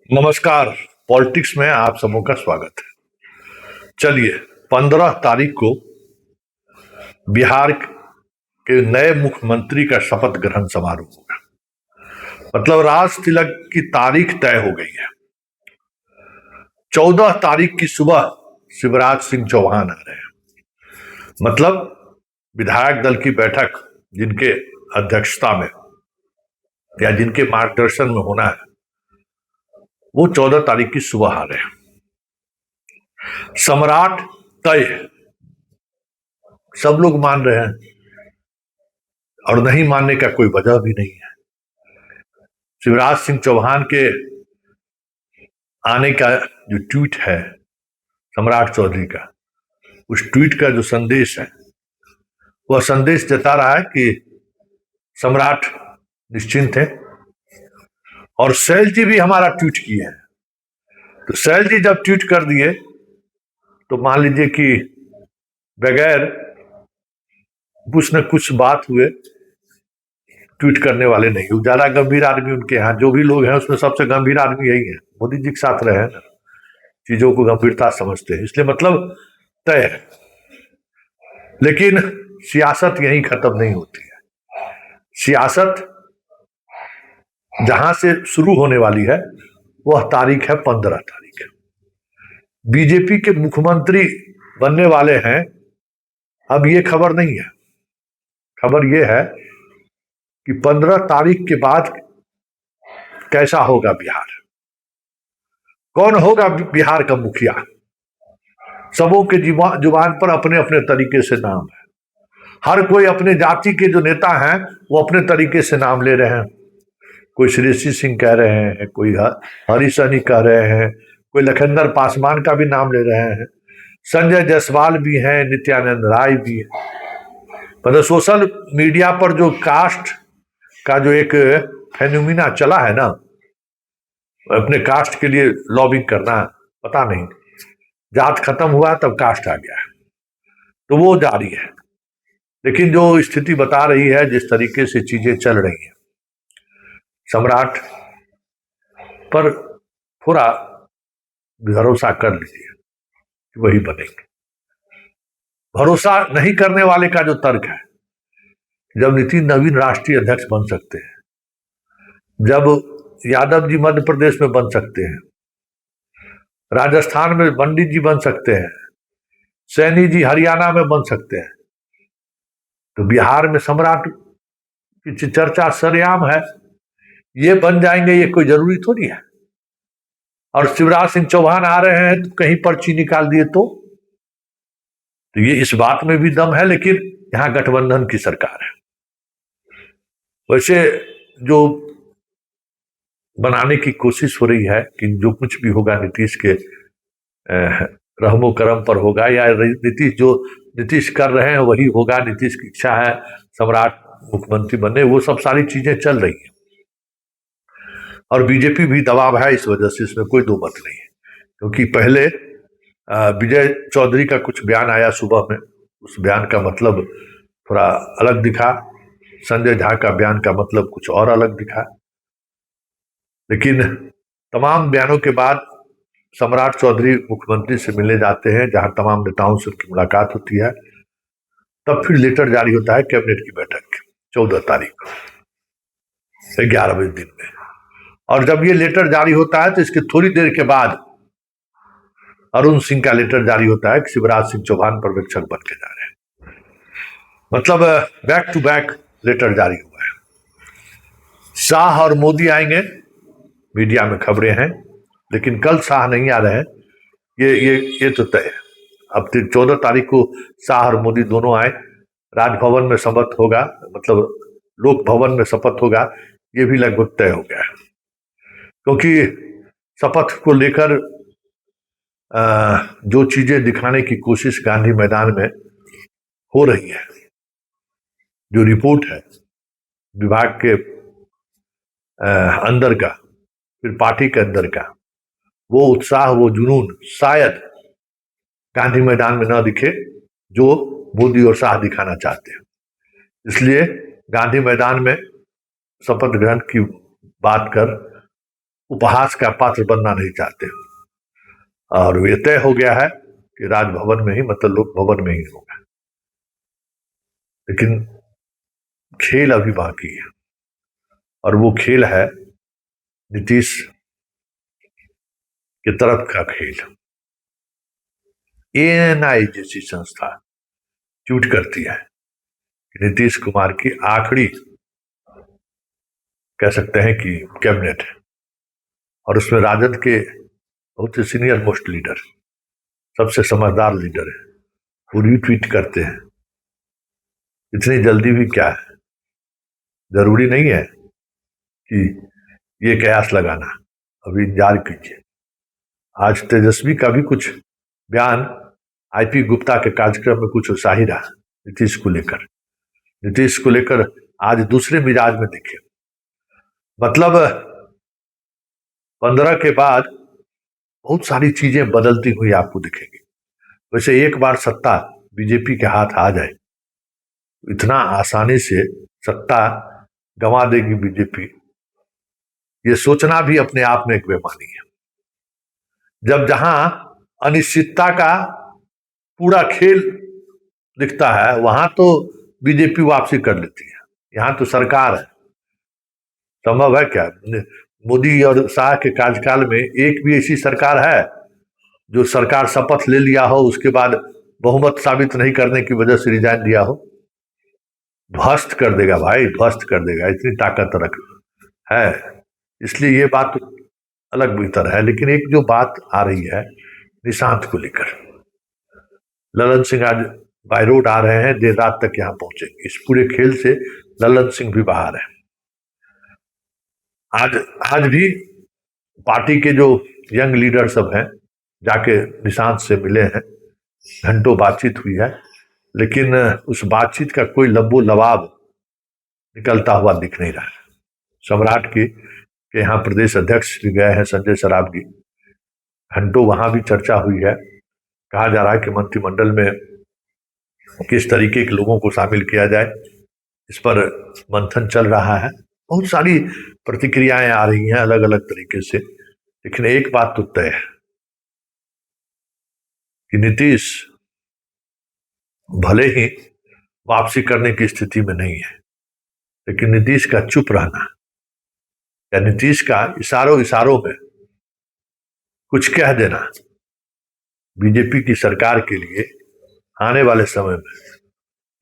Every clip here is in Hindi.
नमस्कार। पॉलिटिक्स में आप सबों का स्वागत है। चलिए, 15 तारीख को बिहार के नए मुख्यमंत्री का शपथ ग्रहण समारोह होगा। मतलब राज तिलक की तारीख तय हो गई है। 14 तारीख की सुबह शिवराज सिंह चौहान आ रहे हैं। मतलब विधायक दल की बैठक जिनके अध्यक्षता में या जिनके मार्गदर्शन में होना है, वो 14 तारीख की सुबह आ रहे हैं। सम्राट तय सब लोग मान रहे हैं और नहीं मानने का कोई वजह भी नहीं है। शिवराज सिंह चौहान के आने का जो ट्वीट है सम्राट चौधरी का, उस ट्वीट का जो संदेश है, वह संदेश जता रहा है कि सम्राट निश्चिंत है। और शैल जी भी हमारा ट्वीट किए हैं। तो शैल जी जब ट्वीट कर दिए तो मान लीजिए कि बगैर कुछ न कुछ बात हुए ट्वीट करने वाले नहीं। ज्यादा गंभीर आदमी उनके यहाँ जो भी लोग हैं उसमें सबसे गंभीर आदमी यही है। मोदी जी के साथ रहे हैं ना, चीजों को गंभीरता समझते हैं, इसलिए मतलब तय है। लेकिन सियासत यहीं खत्म नहीं होती है। सियासत जहां से शुरू होने वाली है वह तारीख है 15 तारीख। बीजेपी के मुख्यमंत्री बनने वाले हैं। अब ये खबर नहीं है, खबर यह है कि 15 तारीख के बाद कैसा होगा बिहार, कौन होगा बिहार का मुखिया। सबों के जुबान पर अपने अपने तरीके से नाम है। हर कोई अपने जाति के जो नेता हैं वो अपने तरीके से नाम ले रहे हैं। कोई श्रेयसी सिंह कह रहे हैं, कोई हरी सैनी कह रहे हैं, कोई लखनदर पासवान का भी नाम ले रहे हैं, संजय जायसवाल भी हैं, नित्यानंद राय भी है। मतलब सोशल मीडिया पर जो कास्ट का जो एक फेनोमिना चला है ना, अपने कास्ट के लिए लॉबिंग करना, पता नहीं जात खत्म हुआ तब कास्ट आ गया है, तो वो जारी है। लेकिन जो स्थिति बता रही है, जिस तरीके से चीजें चल रही हैं, सम्राट पर थोड़ा भरोसा कर लीजिए कि वही बनेंगे। भरोसा नहीं करने वाले का जो तर्क है, जब नितिन नवीन राष्ट्रीय अध्यक्ष बन सकते हैं, जब यादव जी मध्य प्रदेश में बन सकते हैं, राजस्थान में पंडित जी बन सकते हैं, सैनी जी हरियाणा में बन सकते हैं, तो बिहार में सम्राट की चर्चा सरेआम है। ये बन जाएंगे, ये कोई जरूरी थोड़ी है। और शिवराज सिंह चौहान आ रहे हैं तो कहीं पर्ची निकाल दिए तो ये इस बात में भी दम है। लेकिन यहां गठबंधन की सरकार है। वैसे जो बनाने की कोशिश हो रही है कि जो कुछ भी होगा नीतीश के रहमो करम पर होगा, या नीतीश कर रहे हैं वही होगा, नीतीश की इच्छा है सम्राट मुख्यमंत्री बनने, वो सब सारी चीजें चल रही हैं। और बीजेपी भी दबाव है इस वजह से, इसमें कोई दो मत नहीं है। क्योंकि पहले विजय चौधरी का कुछ बयान आया सुबह में, उस बयान का मतलब थोड़ा अलग दिखा। संजय झा का बयान का मतलब कुछ और अलग दिखा। लेकिन तमाम बयानों के बाद सम्राट चौधरी मुख्यमंत्री से मिलने जाते हैं, जहां तमाम नेताओं से उनकी मुलाकात होती है। तब फिर लेटर जारी होता है कैबिनेट की बैठक 14 तारीख को 11 बजे दिन में। और जब ये लेटर जारी होता है तो इसके थोड़ी देर के बाद अरुण सिंह का लेटर जारी होता है कि शिवराज सिंह चौहान पर्यवेक्षक बन के जा रहे हैं। मतलब बैक टू बैक लेटर जारी हुआ है। शाह और मोदी आएंगे, मीडिया में खबरें हैं, लेकिन कल शाह नहीं आ रहे हैं, ये तो तय है। अब 14 तारीख को शाह और मोदी दोनों आए, राजभवन में शपथ होगा, मतलब लोक भवन में शपथ होगा, ये भी लगभग तय हो गया है। क्योंकि शपथ को लेकर जो चीजें दिखाने की कोशिश गांधी मैदान में हो रही है, जो रिपोर्ट है विभाग के अंदर का, फिर पार्टी के अंदर का, वो उत्साह, वो जुनून शायद गांधी मैदान में न दिखे जो मोदी और शाह दिखाना चाहते हैं। इसलिए गांधी मैदान में शपथ ग्रहण की बात कर उपहास का पात्र बनना नहीं चाहते, और ये तय हो गया है कि राजभवन में ही, मतलब लोक भवन में ही होगा। लेकिन खेल अभी बाकी है, और वो खेल है नीतीश की तरफ का खेल। एएनआई जैसी संस्था ट्वीट करती है कि नीतीश कुमार की आखिरी, कह सकते हैं कि कैबिनेट है, और उसमें राजद के बहुत से सीनियर मोस्ट लीडर, सबसे समझदार लीडर है, वो रीट्वीट करते हैं। इतनी जल्दी भी क्या है, जरूरी नहीं है कि ये कयास लगाना, अभी इंतजार कीजिए। आज तेजस्वी का भी कुछ बयान आईपी गुप्ता के कार्यक्रम में कुछ उत्साही रहा नीतीश को लेकर आज दूसरे मिजाज में दिखे। मतलब 15 के बाद बहुत सारी चीजें बदलती हुई आपको दिखेंगी। वैसे एक बार सत्ता बीजेपी के हाथ आ जाए, इतना आसानी से सत्ता गंवा देगी बीजेपी, ये सोचना भी अपने आप में एक बेमानी है। जब जहां अनिश्चितता का पूरा खेल दिखता है, वहां तो बीजेपी वापसी कर लेती है। यहां तो सरकार है, संभव है क्या? मोदी और शाह के कार्यकाल में एक भी ऐसी सरकार है जो सरकार शपथ ले लिया हो, उसके बाद बहुमत साबित नहीं करने की वजह से रिजाइन दिया हो? ध्वस्त कर देगा भाई, ध्वस्त कर देगा, इतनी ताकत रख है। इसलिए ये बात तो अलग बेहतर है। लेकिन एक जो बात आ रही है निशांत को लेकर, ललन सिंह आज बाय रोड आ रहे हैं, देर रात तक यहां पहुंचेंगे। इस पूरे खेल से ललन सिंह भी बाहर है। आज भी पार्टी के जो यंग लीडर सब हैं जाके निशांत से मिले हैं, घंटों बातचीत हुई है, लेकिन उस बातचीत का कोई लब्बो लबाब निकलता हुआ दिख नहीं रहा है। सम्राट के यहाँ प्रदेश अध्यक्ष भी गए हैं, संजय सरावगी, घंटों वहां भी चर्चा हुई है। कहा जा रहा है कि मंत्रिमंडल में किस तरीके के लोगों को शामिल किया जाए, इस पर मंथन चल रहा है। बहुत सारी प्रतिक्रियाएं आ रही हैं अलग अलग तरीके से, लेकिन एक बात तो तय है कि नीतीश भले ही वापसी करने की स्थिति में नहीं है, लेकिन नीतीश का चुप रहना या नीतीश का इशारों में कुछ कह देना बीजेपी की सरकार के लिए आने वाले समय में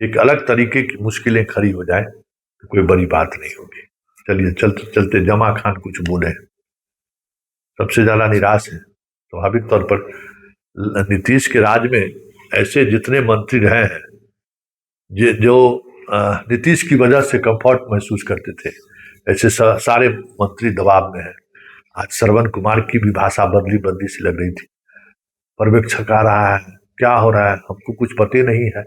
एक अलग तरीके की मुश्किलें खड़ी हो जाए तो कोई बड़ी बात नहीं होगी। चलिए चलते चलते जमा खान कुछ बोले, सबसे ज्यादा निराश है स्वाभाविक तौर पर। नीतीश के राज में ऐसे जितने मंत्री रहे हैं जो नीतीश की वजह से कंफर्ट महसूस करते थे, ऐसे सारे मंत्री दबाव में हैं। आज श्रवण कुमार की भी भाषा बदली सी लग रही थी। पर्यवेक्षक आ रहा है, क्या हो रहा है हमको कुछ पता नहीं है।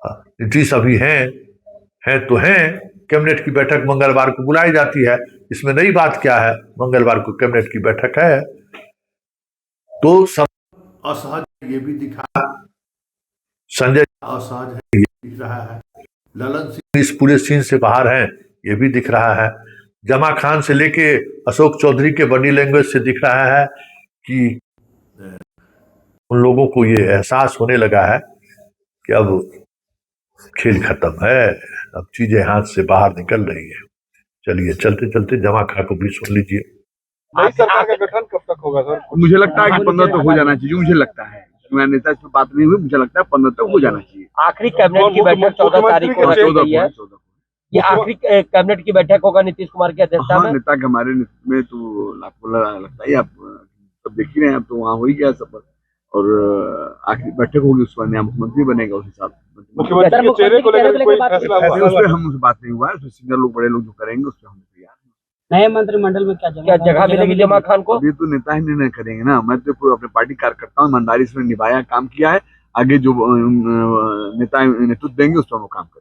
नीतीश अभी हैं तो हैं। कैबिनेट की बैठक मंगलवार को बुलाई जाती है, इसमें नई बात क्या है? मंगलवार को कैबिनेट की बैठक है। तो सब असहज ये भी दिखा, संजय असहज है ये दिख रहा है, ललन सिंह इस पूरे सीन से बाहर हैं ये भी दिख रहा है। जमा खान से लेके अशोक चौधरी के बॉडी लैंग्वेज से दिख रहा है कि उन लोगों को ये एहसास होने लगा है कि अब खेल खत्म है, अब चीजें हाथ से बाहर निकल रही है। चलिए चलते चलते जमा खा को भी सुन लीजिए। नई सरकार का गठन कब तक होगा सर? मुझे लगता है कि 15 तक हो जाना चाहिए। मुझे लगता है नेता से बात नहीं हुई, मुझे लगता है 15 तक हो जाना चाहिए। आखिरी कैबिनेट की बैठक 14 तारीख को रखी गई है। ये आखिरी कैबिनेट की बैठक होगा नीतीश कुमार की अध्यक्षता में। नेता के हमारे में तो आपको लगता है, आप सब देख ही रहे हैं, अब तो वहाँ हो ही गया सफर, और आखिरी बैठक होगी, उस पर नया मुख्यमंत्री बनेगा, उस हिसाब से मुख्यमंत्री के चेहरे को लेकर कोई फैसला हुआ? उस पर हम उस बात नहीं हुआ है, उसमें सीनियर लोग बड़े लोग जो करेंगे उस पर हम तैयार हैं। नए मंत्रिमंडल में क्या जगह मिलेगी जमा खान को? अभी तो नेता ही निर्णय करेंगे ना। मैं तो पूरा अपने पार्टी कार्यकर्ता हूँ, ईमानदारी से निभाया, काम किया है। आगे जो नेता नेतृत्व देंगे उस पर वो काम करेंगे।